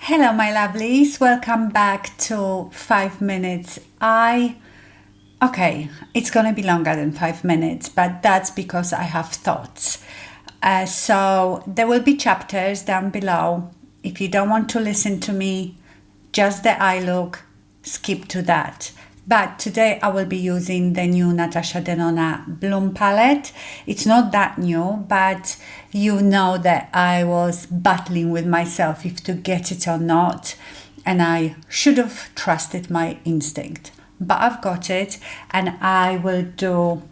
Hello my lovelies, welcome back to 5 minutes. Okay, it's gonna be longer than 5 minutes, but that's because I have thoughts. So there will be chapters down below. If you don't want to listen to me, just the eye look, skip to that. But today I will be using the new Natasha Denona Bloom Palette. It's not that new, but you know that I was battling with myself if to get it or not. And I should have trusted my instinct. But I've got it and I will do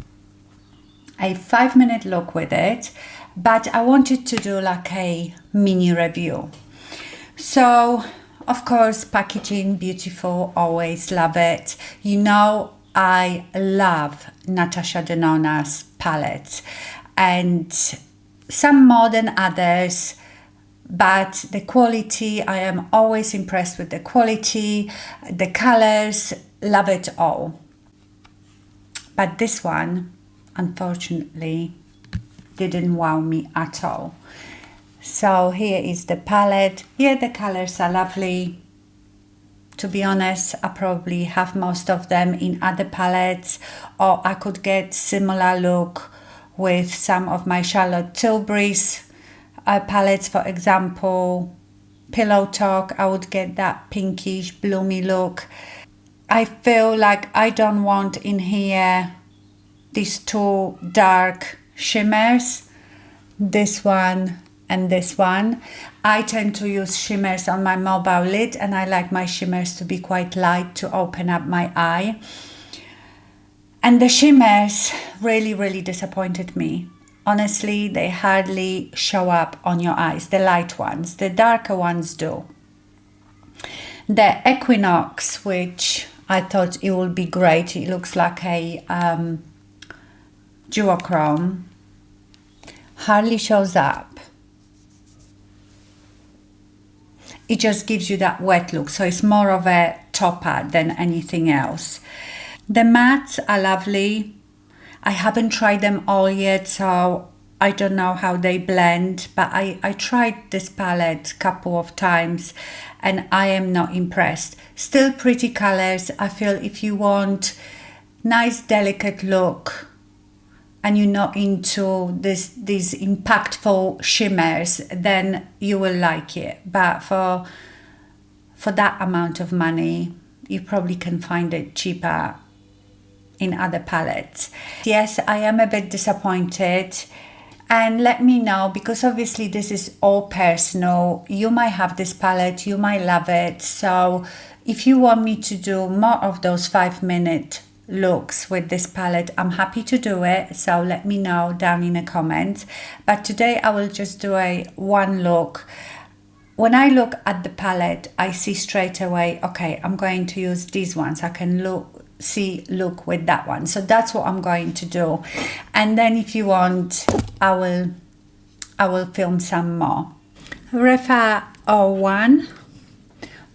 a 5-minute look with it. But I wanted to do like a mini review. So, of course, packaging, beautiful, always love it. You know, I love Natasha Denona's palettes and some more than others, but the quality, I am always impressed with the quality, the colors, love it all. But this one, unfortunately, didn't wow me at all. So here is the palette. Yeah, the colors are lovely. To be honest, I probably have most of them in other palettes, or I could get similar look with some of my Charlotte Tilbury's palettes. For example, Pillow Talk, I would get that pinkish, bloomy look. I feel like I don't want in here these two dark shimmers, this one and this one. I tend to use shimmers on my mobile lid and I like my shimmers to be quite light to open up my eye. And the shimmers really disappointed me. Honestly, they hardly show up on your eyes, the light ones. The darker ones do. The Equinox, which I thought it would be great. It looks like a duochrome. Hardly shows up. It just gives you that wet look, so it's more of a topper than anything else. The mattes are lovely. I haven't tried them all yet, so I don't know how they blend, but I tried this palette a couple of times and I am not impressed. Still pretty colors. I feel if you want nice delicate look and you're not into these impactful shimmers, then you will like it. But for that amount of money, you probably can find it cheaper in other palettes. Yes, I am a bit disappointed. And let me know, because obviously this is all personal. You might have this palette, you might love it. So if you want me to do more of those 5-minute looks with this palette, I'm happy to do it, so let me know down in the comments. But today I will just do a one look. When I look at the palette, I see straight away, okay, I'm going to use these ones. I can look with that one, so that's what I'm going to do. And then if you want, I will film some more. Refa 01,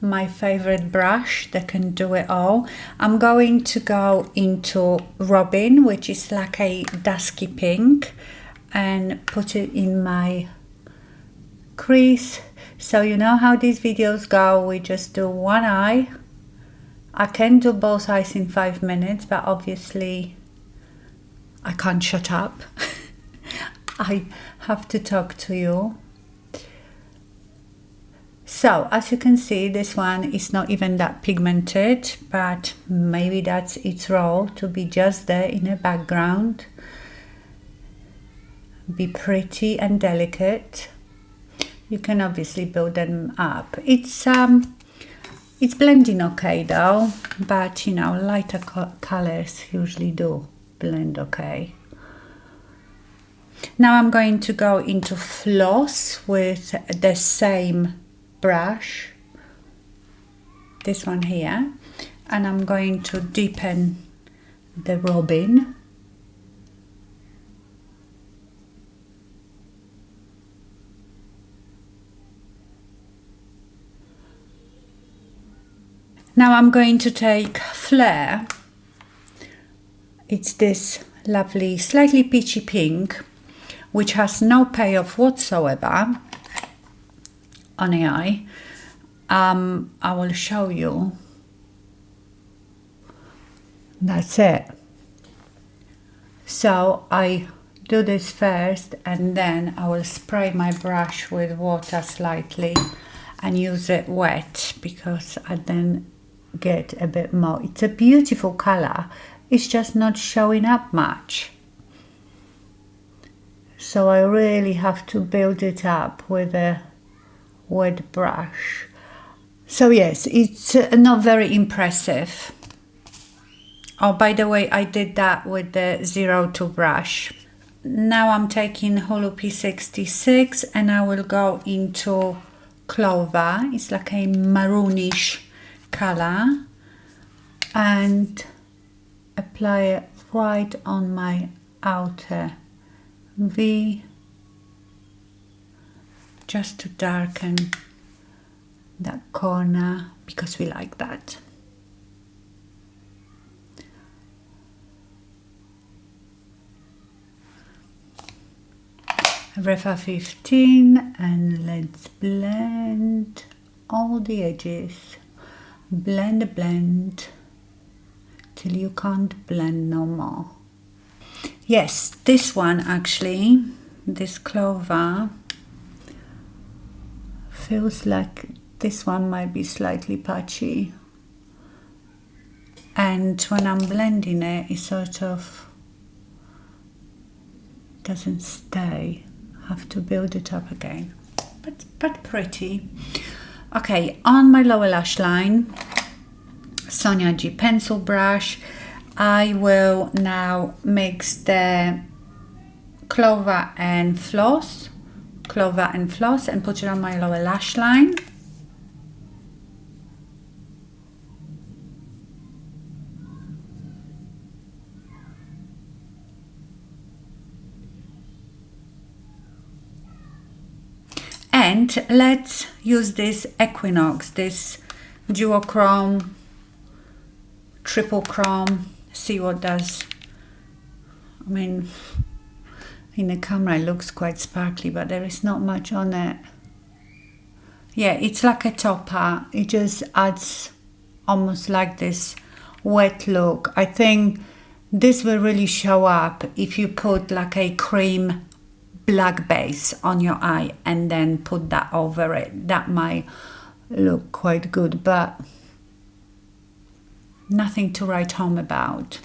my favorite brush that can do it all. I'm going to go into Robin, which is like a dusky pink, and put it in my crease. So you know how these videos go, we just do one eye. I can do both eyes in 5 minutes, but obviously I can't shut up. I have to talk to you. So, as you can see, this one is not even that pigmented, but maybe that's its role, to be just there in the background. Be pretty and delicate. You can obviously build them up. It's blending okay though, but you know, lighter colors usually do blend okay. Now I'm going to go into Floss with the same brush, this one here, and I'm going to deepen the Robin. Now I'm going to take Flare. It's this lovely, slightly peachy pink, which has no payoff whatsoever on the eye. I will show you. That's it. So I do this first, and then I will spray my brush with water slightly and use it wet, because I then get a bit more. It's a beautiful color, it's just not showing up much. So I really have to build it up with a wet brush. So yes, it's not very impressive. Oh, by the way, I did that with the 02 brush. Now I'm taking Holo P66 and I will go into Clover. It's like a maroonish color, and apply it right on my outer V, just to darken that corner, because we like that. Refa 15, and let's blend all the edges. Blend till you can't blend no more. Yes, this one actually, this Clover, feels like this one might be slightly patchy, and when I'm blending it, it sort of doesn't stay. Have to build it up again, but pretty. Okay, on my lower lash line, Sonia G pencil brush, I will now mix the Clover and floss, and put it on my lower lash line. And let's use this Equinox, this duochrome, triple chrome, see what does. I mean, in the camera it looks quite sparkly, but there is not much on it. Yeah, it's like a topper. It just adds almost like this wet look. I think this will really show up if you put like a cream black base on your eye and then put that over it. That might look quite good, but nothing to write home about.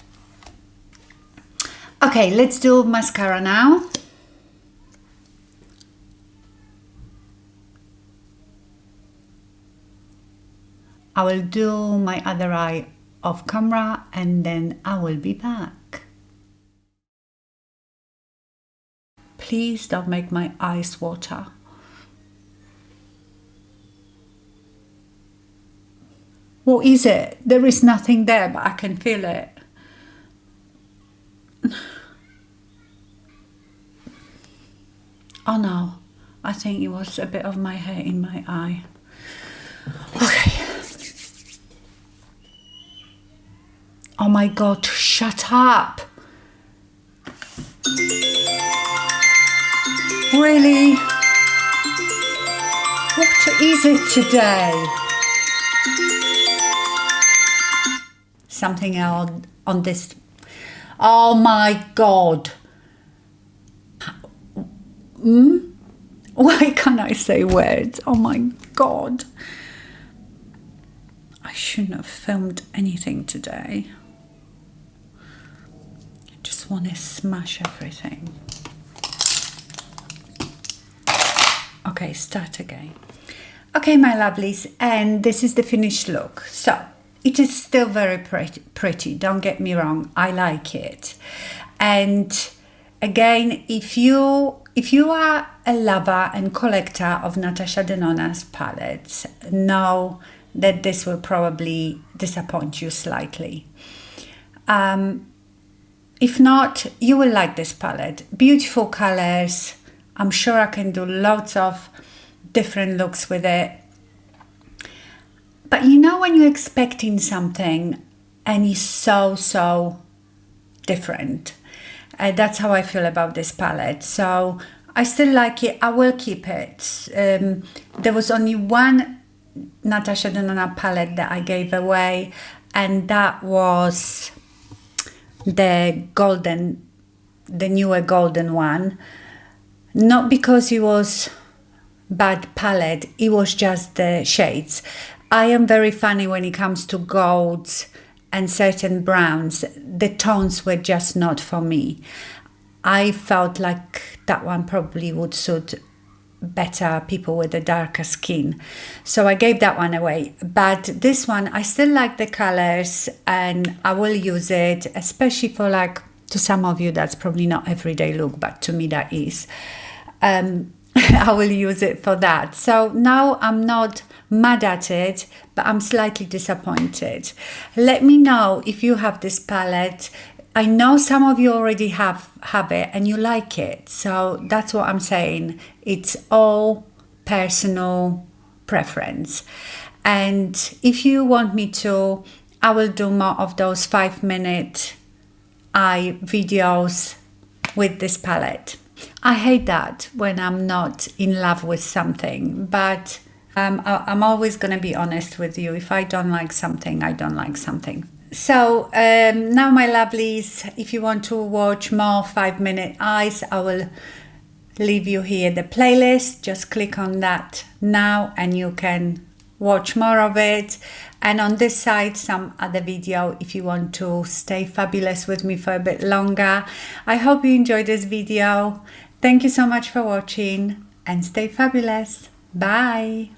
Okay, let's do mascara now. I will do my other eye off camera and then I will be back. Please don't make my eyes water. What is it? There is nothing there, but I can feel it. Oh no, I think it was a bit of my hair in my eye. Okay. Oh my God, shut up. Really? What is it today? Something else on this. Oh my God. Why can't I say words? Oh my God. I shouldn't have filmed anything today. I just want to smash everything. Okay, start again. Okay, my lovelies, and this is the finished look. So it is still very pretty, don't get me wrong, I like it. And again, if you are a lover and collector of Natasha Denona's palettes, know that this will probably disappoint you slightly. If not, you will like this palette. Beautiful colors. I'm sure I can do lots of different looks with it. But you know when you're expecting something and it's so different. That's how I feel about this palette. So I still like it. I will keep it. There was only one Natasha Denona palette that I gave away, and that was the golden, the newer golden one. Not because it was bad palette, it was just the shades. I am very funny when it comes to golds and certain browns. The tones were just not for me. I felt like that one probably would suit better people with a darker skin, so I gave that one away. But this one, I still like the colors and I will use it, especially for, like, to some of you that's probably not everyday look, but to me that is. I will use it for that. So now I'm not mad at it, but I'm slightly disappointed. Let me know if you have this palette. I know some of you already have it and you like it. So that's what I'm saying. It's all personal preference. And if you want me to, I will do more of those 5-minute eye videos with this palette. I hate that when I'm not in love with something, but I'm always going to be honest with you. If I don't like something, I don't like something. So now, my lovelies, if you want to watch more 5-minute eyes, I will leave you here the playlist. Just click on that now and you can watch more of it. And on this side, some other video if you want to stay fabulous with me for a bit longer. I hope you enjoyed this video. Thank you so much for watching and stay fabulous. Bye.